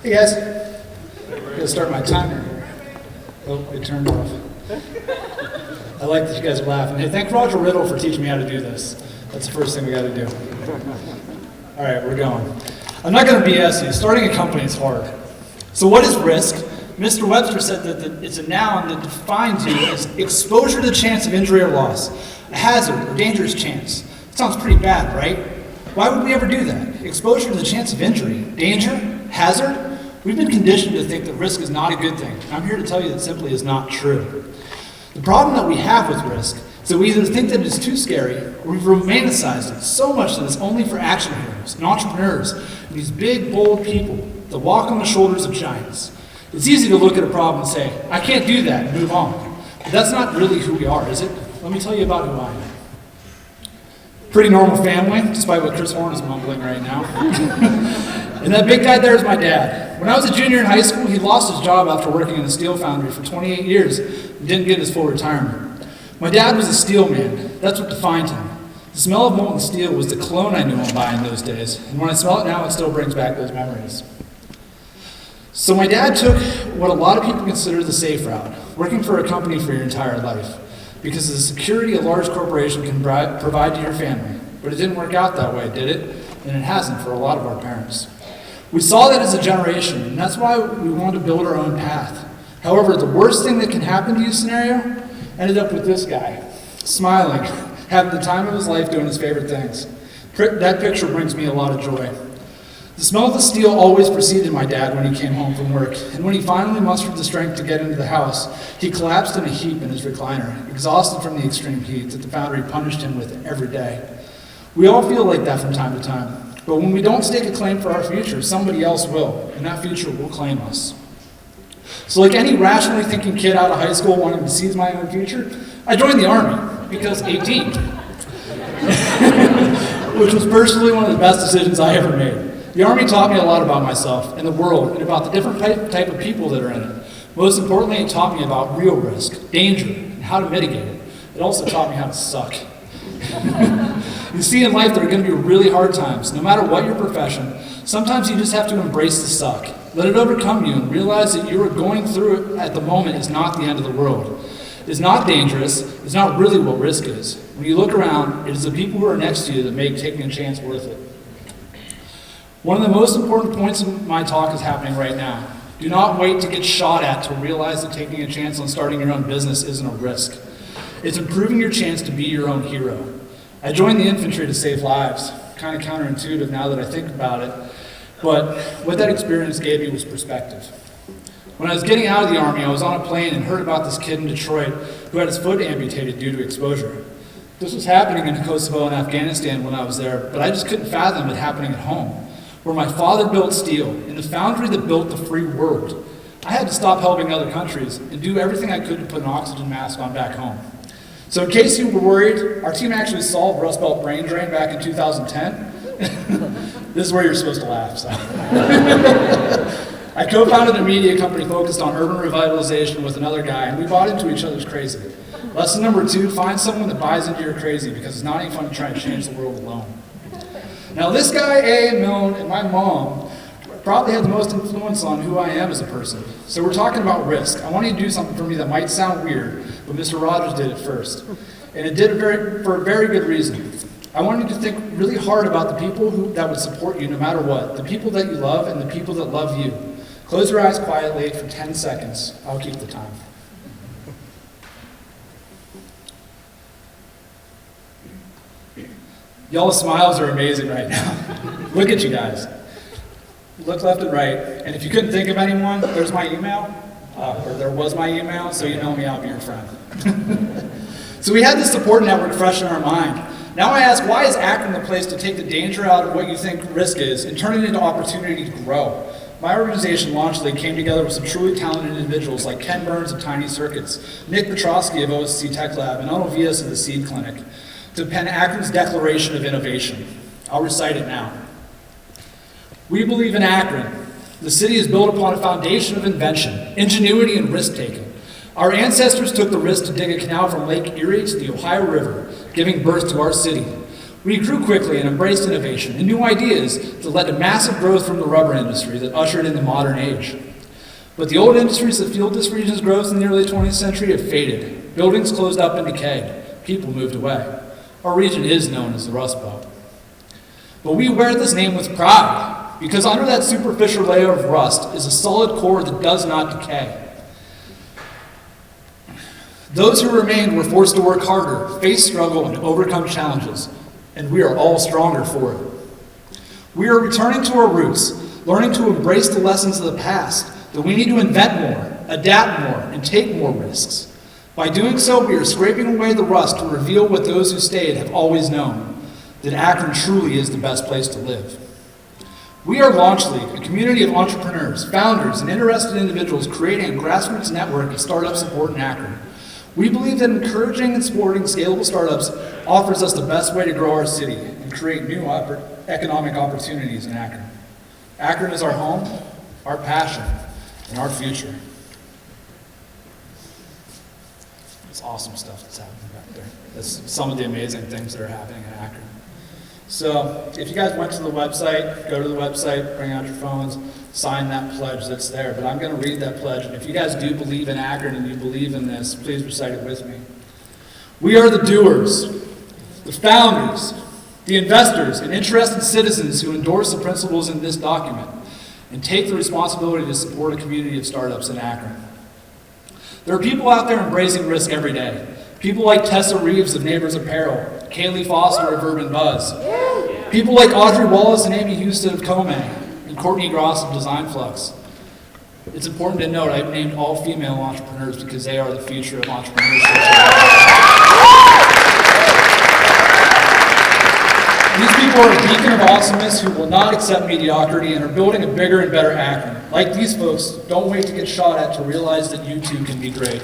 Hey guys, I'm gonna start my timer here. Oh, it turned off. I like that you guys are laughing. Hey, thank Roger Riddle for teaching me how to do this. That's the first thing we gotta do. All right, we're going. I'm not gonna BS you. Starting a company is hard. So what is risk? Mr. Webster said that it's a noun that defines you as exposure to the chance of injury or loss, a hazard or dangerous chance. It sounds pretty bad, right? Why would we ever do that? Exposure to the chance of injury, danger, hazard? We've been conditioned to think that risk is not a good thing. I'm here to tell you that simply is not true. The problem that we have with risk is that we either think that it's too scary, or we've romanticized it so much that it's only for action heroes and entrepreneurs and these big, bold people that walk on the shoulders of giants. It's easy to look at a problem and say, I can't do that, and move on. But that's not really who we are, is it? Let me tell you about who I am. Pretty normal family, despite what Chris Horn is mumbling right now. And that big guy there is my dad. When I was a junior in high school, he lost his job after working in a steel foundry for 28 years and didn't get his full retirement. My dad was a steel man. That's what defined him. The smell of molten steel was the cologne I knew him by in those days, and when I smell it now, it still brings back those memories. So my dad took what a lot of people consider the safe route, working for a company for your entire life, because of the security a large corporation can provide to your family. But it didn't work out that way, did it? And it hasn't for a lot of our parents. We saw that as a generation, and that's why we wanted to build our own path. However, the worst thing that can happen to you scenario ended up with this guy, smiling, having the time of his life doing his favorite things. That picture brings me a lot of joy. The smell of the steel always preceded my dad when he came home from work, and when he finally mustered the strength to get into the house, he collapsed in a heap in his recliner, exhausted from the extreme heat that the foundry punished him with every day. We all feel like that from time to time. But when we don't stake a claim for our future, somebody else will, and that future will claim us. So like any rationally thinking kid out of high school wanting to seize my own future, I joined the Army, because 18. Which was personally one of the best decisions I ever made. The Army taught me a lot about myself and the world, and about the different type of people that are in it. Most importantly, it taught me about real risk, danger, and how to mitigate it. It also taught me how to suck. You see, in life, there are going to be really hard times. No matter what your profession, sometimes you just have to embrace the suck. Let it overcome you and realize that you are going through it at the moment is not the end of the world. It's not dangerous. It's not really what risk is. When you look around, it is the people who are next to you that make taking a chance worth it. One of the most important points of my talk is happening right now. Do not wait to get shot at to realize that taking a chance on starting your own business isn't a risk. It's improving your chance to be your own hero. I joined the infantry to save lives. Kind of counterintuitive now that I think about it, but what that experience gave me was perspective. When I was getting out of the Army, I was on a plane and heard about this kid in Detroit who had his foot amputated due to exposure. This was happening in Kosovo and Afghanistan when I was there, but I just couldn't fathom it happening at home, where my father built steel, in the foundry that built the free world. I had to stop helping other countries and do everything I could to put an oxygen mask on back home. So in case you were worried, our team actually solved Rust Belt brain drain back in 2010. This is where you're supposed to laugh. So. I co-founded a media company focused on urban revitalization with another guy, and we bought into each other's crazy. Lesson number 2, find someone that buys into your crazy, because it's not any fun to try and change the world alone. Now this guy, A, Milne, and my mom probably had the most influence on who I am as a person. So we're talking about risk. I want you to do something for me that might sound weird, but Mr. Rogers did it first. And it did it for a very good reason. I want you to think really hard about the people that would support you no matter what, the people that you love and the people that love you. Close your eyes quietly for 10 seconds. I'll keep the time. Y'all's smiles are amazing right now. Look at you guys. Look left and right, and if you couldn't think of anyone, there's my email, or there was my email, so email me, I'll be your friend. So we had this support network fresh in our mind. Now I ask, why is Akron the place to take the danger out of what you think risk is and turn it into opportunity to grow? My organization, Launchly, came together with some truly talented individuals like Ken Burns of Tiny Circuits, Nick Petrosky of OSC Tech Lab, and Onno Vias of the Seed Clinic, to pen Akron's Declaration of Innovation. I'll recite it now. We believe in Akron. The city is built upon a foundation of invention, ingenuity, and risk-taking. Our ancestors took the risk to dig a canal from Lake Erie to the Ohio River, giving birth to our city. We grew quickly and embraced innovation and new ideas that led to massive growth from the rubber industry that ushered in the modern age. But the old industries that fueled this region's growth in the early 20th century have faded. Buildings closed up and decayed. People moved away. Our region is known as the Rust Belt. But we wear this name with pride, because under that superficial layer of rust is a solid core that does not decay. Those who remained were forced to work harder, face struggle, and overcome challenges, and we are all stronger for it. We are returning to our roots, learning to embrace the lessons of the past, that we need to invent more, adapt more, and take more risks. By doing so, we are scraping away the rust to reveal what those who stayed have always known, that Akron truly is the best place to live. We are Launch League, a community of entrepreneurs, founders, and interested individuals creating a grassroots network of startup support in Akron. We believe that encouraging and supporting scalable startups offers us the best way to grow our city and create new economic opportunities in Akron. Akron is our home, our passion, and our future. It's awesome stuff that's happening back there. That's some of the amazing things that are happening in Akron. So if you guys went to the website, go to the website, bring out your phones, sign that pledge that's there. But I'm going to read that pledge. And if you guys do believe in Akron and you believe in this, please recite it with me. We are the doers, the founders, the investors, and interested citizens who endorse the principles in this document and take the responsibility to support a community of startups in Akron. There are people out there embracing risk every day. People like Tessa Reeves of Neighbors Apparel, Kaylee Foster of Urban Buzz. People like Audrey Wallace and Amy Houston of Come, and Courtney Gross of Design Flux. It's important to note I've named all female entrepreneurs because they are the future of entrepreneurship. These people are a beacon of awesomeness who will not accept mediocrity and are building a bigger and better Akron. Like these folks, don't wait to get shot at to realize that you too can be great.